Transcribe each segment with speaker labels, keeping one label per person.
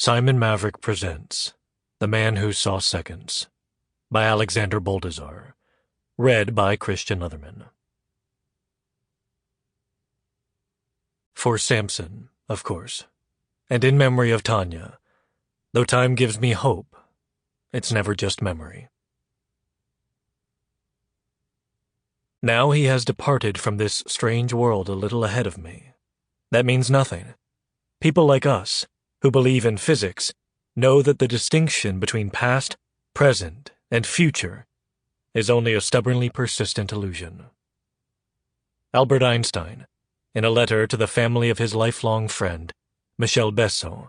Speaker 1: Simon Maverick presents The Man Who Saw Seconds by Alexander Boldizar, read by Christian Leatherman. For Samson, of course, and in memory of Tanya, though time gives me hope, it's never just memory. Now he has departed from this strange world a little ahead of me. That means nothing. People like us, who believe in physics, know that the distinction between past, present, and future is only a stubbornly persistent illusion. Albert Einstein, in a letter to the family of his lifelong friend, Michel Besson,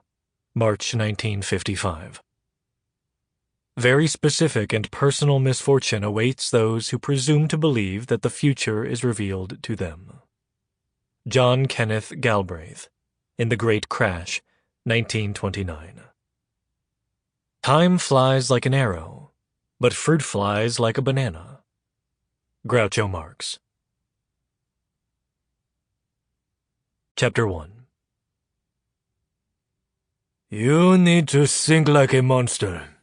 Speaker 1: March 1955. Very specific and personal misfortune awaits those who presume to believe that the future is revealed to them. John Kenneth Galbraith, in The Great Crash, 1929. Time flies like an arrow, but fruit flies like a banana. Groucho Marx. Chapter 1. "You need to think like a monster,"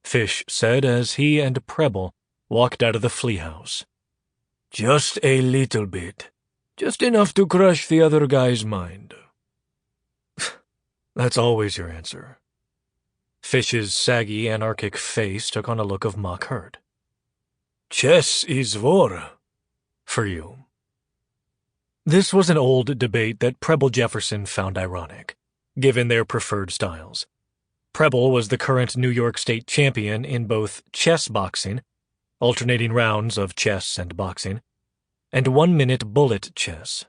Speaker 1: Fish said as he and Preble walked out of the flea house. "Just a little bit. Just enough to crush the other guy's mind." That's always your answer. Fish's saggy, anarchic face took on a look of mock hurt. "Chess is war. For you." This was an old debate that Preble Jefferson found ironic, given their preferred styles. Preble was the current New York State champion in both chess boxing, alternating rounds of chess and boxing, and 1-minute bullet chess.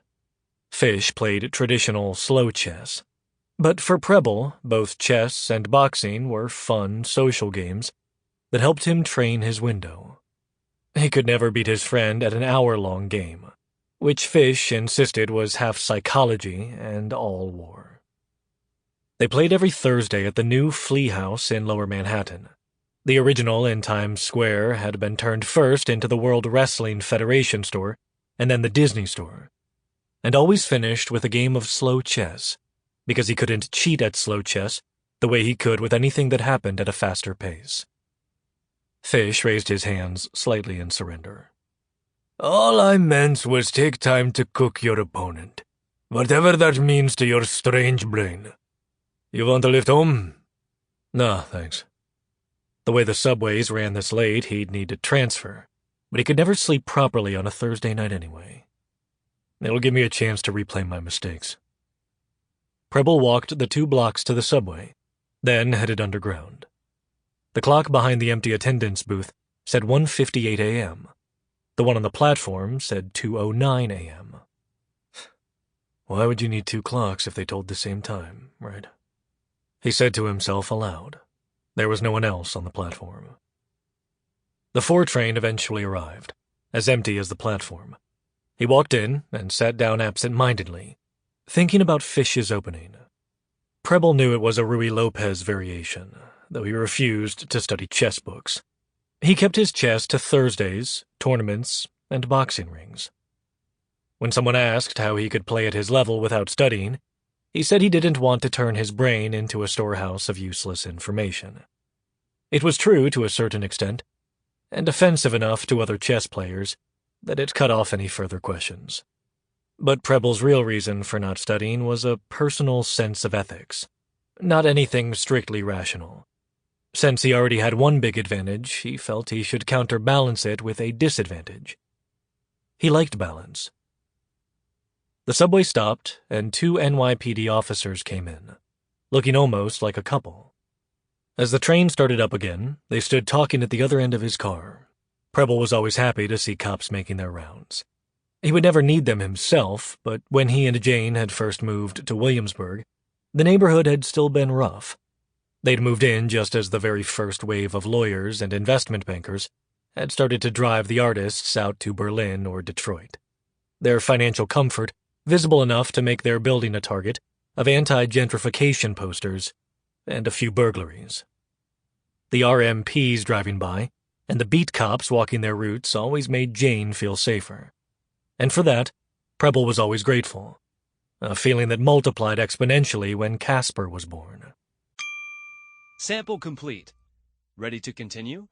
Speaker 1: Fish played traditional slow chess. But for Preble, both chess and boxing were fun, social games that helped him train his window. He could never beat his friend at an hour-long game, which Fish insisted was half psychology and all war. They played every Thursday at the new Flea House in Lower Manhattan. The original in Times Square had been turned first into the World Wrestling Federation store and then the Disney store, and always finished with a game of slow chess, because he couldn't cheat at slow chess the way he could with anything that happened at a faster pace. Fish raised his hands slightly in surrender. "All I meant was take time to cook your opponent, whatever that means to your strange brain. You want a lift home?" "No, thanks." The way the subways ran this late, he'd need to transfer, but he could never sleep properly on a Thursday night anyway. It'll give me a chance to replay my mistakes. Preble walked the 2 blocks to the subway, then headed underground. The clock behind the empty attendance booth said 1:58 a.m. The one on the platform said 2:09 a.m. Why would you need 2 clocks if they told the same time, right? He said to himself aloud. There was no one else on the platform. The 4 train eventually arrived, as empty as the platform. He walked in and sat down absent-mindedly, thinking about Fish's opening. Preble knew it was a Ruy Lopez variation, though he refused to study chess books. He kept his chess to Thursdays, tournaments, and boxing rings. When someone asked how he could play at his level without studying, he said he didn't want to turn his brain into a storehouse of useless information. It was true to a certain extent, and offensive enough to other chess players that it cut off any further questions. But Preble's real reason for not studying was a personal sense of ethics, not anything strictly rational. Since he already had one big advantage, he felt he should counterbalance it with a disadvantage. He liked balance. The subway stopped, and 2 NYPD officers came in, looking almost like a couple. As the train started up again, they stood talking at the other end of his car. Preble was always happy to see cops making their rounds. He would never need them himself, but when he and Jane had first moved to Williamsburg, the neighborhood had still been rough. They'd moved in just as the very first wave of lawyers and investment bankers had started to drive the artists out to Berlin or Detroit. Their financial comfort visible enough to make their building a target of anti-gentrification posters and a few burglaries. The RMPs driving by and the beat cops walking their routes always made Jane feel safer. And for that, Preble was always grateful, a feeling that multiplied exponentially when Casper was born.
Speaker 2: Sample complete. Ready to continue?